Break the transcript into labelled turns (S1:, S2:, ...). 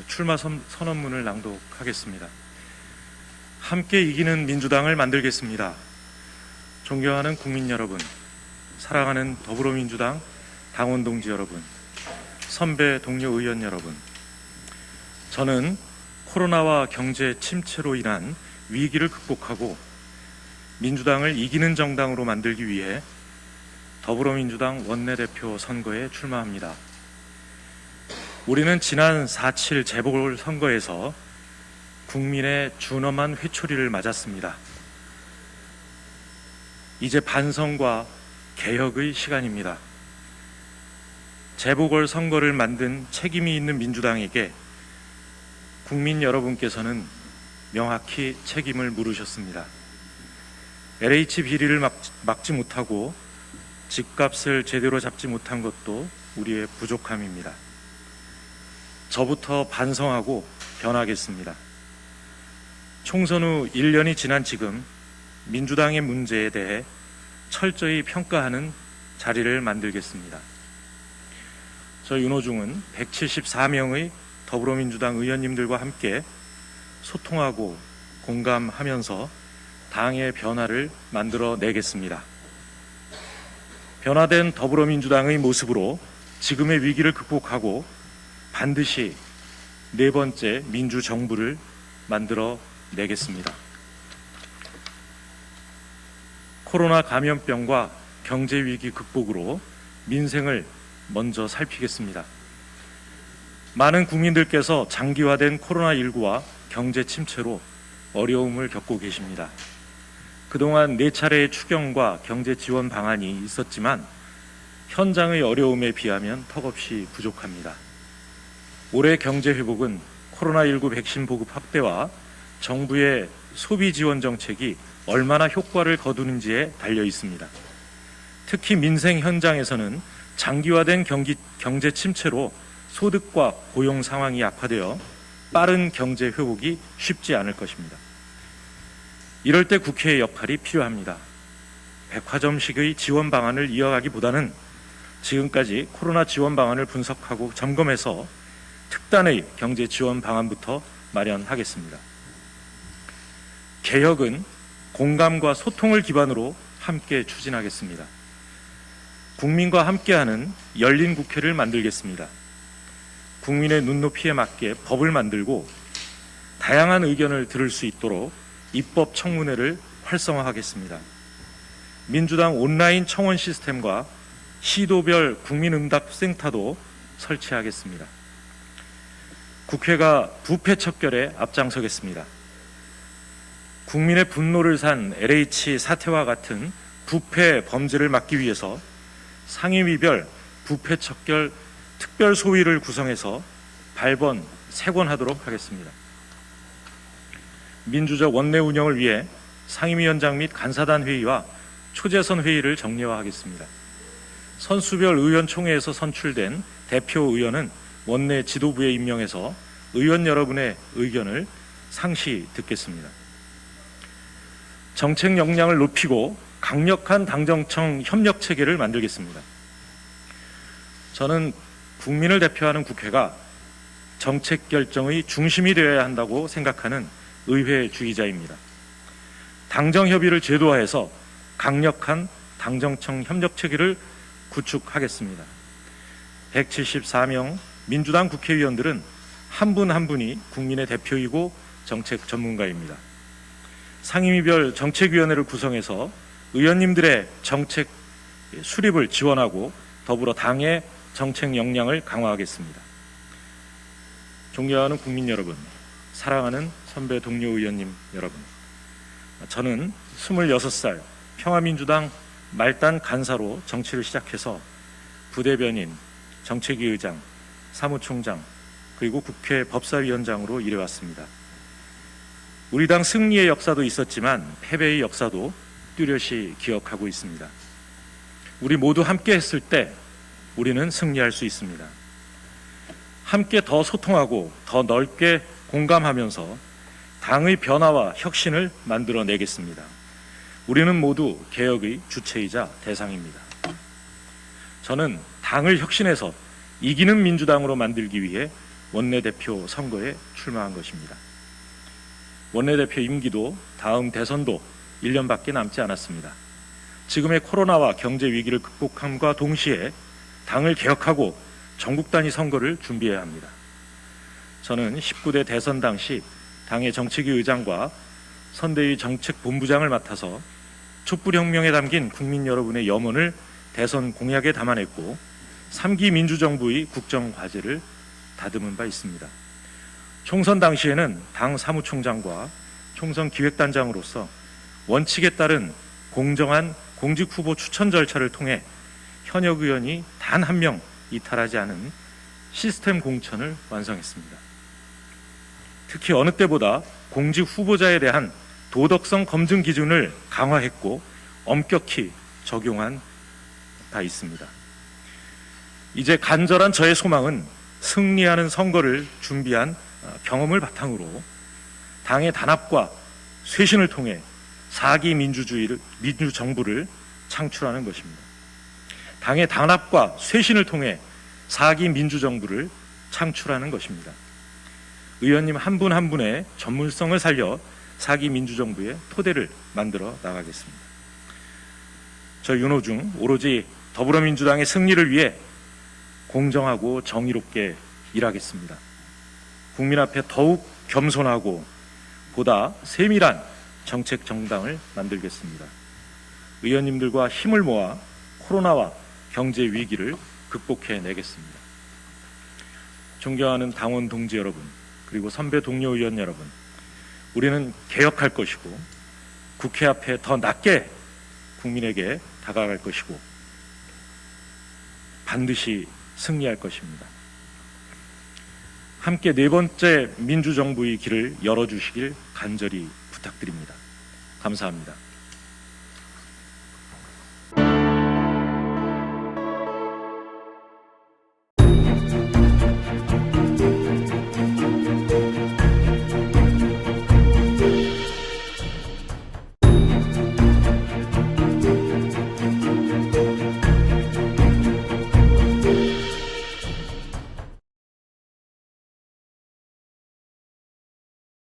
S1: 출마 선언문을 낭독하겠습니다. 함께 이기는 민주당을 만들겠습니다. 존경하는 국민 여러분, 사랑하는 더불어민주당 당원 동지 여러분, 선배 동료 의원 여러분, 저는 코로나와 경제 침체로 인한 위기를 극복하고 민주당을 이기는 정당으로 만들기 위해 더불어민주당 원내대표 선거에 출마합니다. 우리는 지난 4.7 재보궐선거에서 국민의 준엄한 회초리를 맞았습니다. 이제 반성과 개혁의 시간입니다. 재보궐선거를 만든 책임이 있는 민주당에게 국민 여러분께서는 명확히 책임을 물으셨습니다. LH 비리를 막지 못하고 집값을 제대로 잡지 못한 것도 우리의 부족함입니다. 저부터 반성하고 변하겠습니다. 총선 후 1년이 지난 지금 민주당의 문제에 대해 철저히 평가하는 자리를 만들겠습니다. 저 윤호중은 174명의 더불어민주당 의원님들과 함께 소통하고 공감하면서 당의 변화를 만들어내겠습니다. 변화된 더불어민주당의 모습으로 지금의 위기를 극복하고 반드시 네 번째 민주정부를 만들어내겠습니다. 코로나 감염병과 경제위기 극복으로 민생을 먼저 살피겠습니다. 많은 국민들께서 장기화된 코로나19와 경제 침체로 어려움을 겪고 계십니다. 그동안 4차례의 추경과 경제 지원 방안이 있었지만 현장의 어려움에 비하면 턱없이 부족합니다. 올해 경제 회복은 코로나19 백신 보급 확대와 정부의 소비 지원 정책이 얼마나 효과를 거두는지에 달려 있습니다. 특히 민생 현장에서는 장기화된 경제 침체로 소득과 고용 상황이 악화되어 빠른 경제 회복이 쉽지 않을 것입니다. 이럴 때 국회의 역할이 필요합니다. 백화점식의 지원 방안을 이어가기보다는 지금까지 코로나 지원 방안을 분석하고 점검해서 특단의 경제 지원 방안부터 마련하겠습니다. 개혁은 공감과 소통을 기반으로 함께 추진하겠습니다. 국민과 함께하는 열린 국회를 만들겠습니다. 국민의 눈높이에 맞게 법을 만들고 다양한 의견을 들을 수 있도록 입법 청문회를 활성화하겠습니다. 민주당 온라인 청원 시스템과 시도별 국민응답센터도 설치하겠습니다. 국회가 부패 척결에 앞장서겠습니다. 국민의 분노를 산 LH 사태와 같은 부패 범죄를 막기 위해서 상임위별 부패 척결 특별 소위를 구성해서 발본, 세권하도록 하겠습니다. 민주적 원내 운영을 위해 상임위원장 및 간사단 회의와 초재선 회의를 정례화하겠습니다. 선수별 의원총회에서 선출된 대표 의원은 원내 지도부에 임명해서 의원 여러분의 의견을 상시 듣겠습니다. 정책 역량을 높이고 강력한 당정청 협력 체계를 만들겠습니다. 저는 국민을 대표하는 국회가 정책 결정의 중심이 되어야 한다고 생각하는 의회주의자입니다. 당정협의를 제도화해서 강력한 당정청 협력 체계를 구축하겠습니다. 174명 민주당 국회의원들은 한 분 한 분이 국민의 대표이고 정책 전문가입니다. 상임위별 정책위원회를 구성해서 의원님들의 정책 수립을 지원하고 더불어 당의 정책 역량을 강화하겠습니다. 존경하는 국민 여러분, 사랑하는 선배 동료 의원님 여러분, 저는 26살 평화민주당 말단 간사로 정치를 시작해서 부대변인, 정책위 의장, 사무총장, 그리고 국회 법사위원장으로 일해왔습니다. 우리 당 승리의 역사도 있었지만 패배의 역사도 뚜렷이 기억하고 있습니다. 우리 모두 함께 했을 때 우리는 승리할 수 있습니다. 함께 더 소통하고 더 넓게 공감하면서 당의 변화와 혁신을 만들어내겠습니다. 우리는 모두 개혁의 주체이자 대상입니다. 저는 당을 혁신해서 이기는 민주당으로 만들기 위해 원내대표 선거에 출마한 것입니다. 원내대표 임기도 다음 대선도 1년밖에 남지 않았습니다. 지금의 코로나와 경제 위기를 극복함과 동시에 당을 개혁하고 전국 단위 선거를 준비해야 합니다. 저는 19대 대선 당시 당의 정책위 의장과 선대위 정책본부장을 맡아서 촛불혁명에 담긴 국민 여러분의 염원을 대선 공약에 담아냈고 3기 민주정부의 국정과제를 다듬은 바 있습니다. 총선 당시에는 당 사무총장과 총선 기획단장으로서 원칙에 따른 공정한 공직후보 추천 절차를 통해 현역 의원이 단 한 명 이탈하지 않은 시스템 공천을 완성했습니다. 특히 어느 때보다 공직 후보자에 대한 도덕성 검증 기준을 강화했고 엄격히 적용한 바 있습니다. 이제 간절한 저의 소망은 승리하는 선거를 준비한 경험을 바탕으로 당의 단합과 쇄신을 통해 4기 민주정부를 창출하는 것입니다. 당의 단합과 쇄신을 통해 4기 민주정부를 창출하는 것입니다. 의원님 한 분 한 분의 전문성을 살려 4기 민주정부의 토대를 만들어 나가겠습니다. 저 윤호중 오로지 더불어민주당의 승리를 위해 공정하고 정의롭게 일하겠습니다. 국민 앞에 더욱 겸손하고 보다 세밀한 정책 정당을 만들겠습니다. 의원님들과 힘을 모아 코로나와 경제 위기를 극복해내겠습니다. 존경하는 당원 동지 여러분, 그리고 선배 동료 의원 여러분, 우리는 개혁할 것이고 국회 앞에 더 낮게 국민에게 다가갈 것이고 반드시 승리할 것입니다. 함께 네 번째 민주정부의 길을 열어주시길 간절히 부탁드립니다. 감사합니다.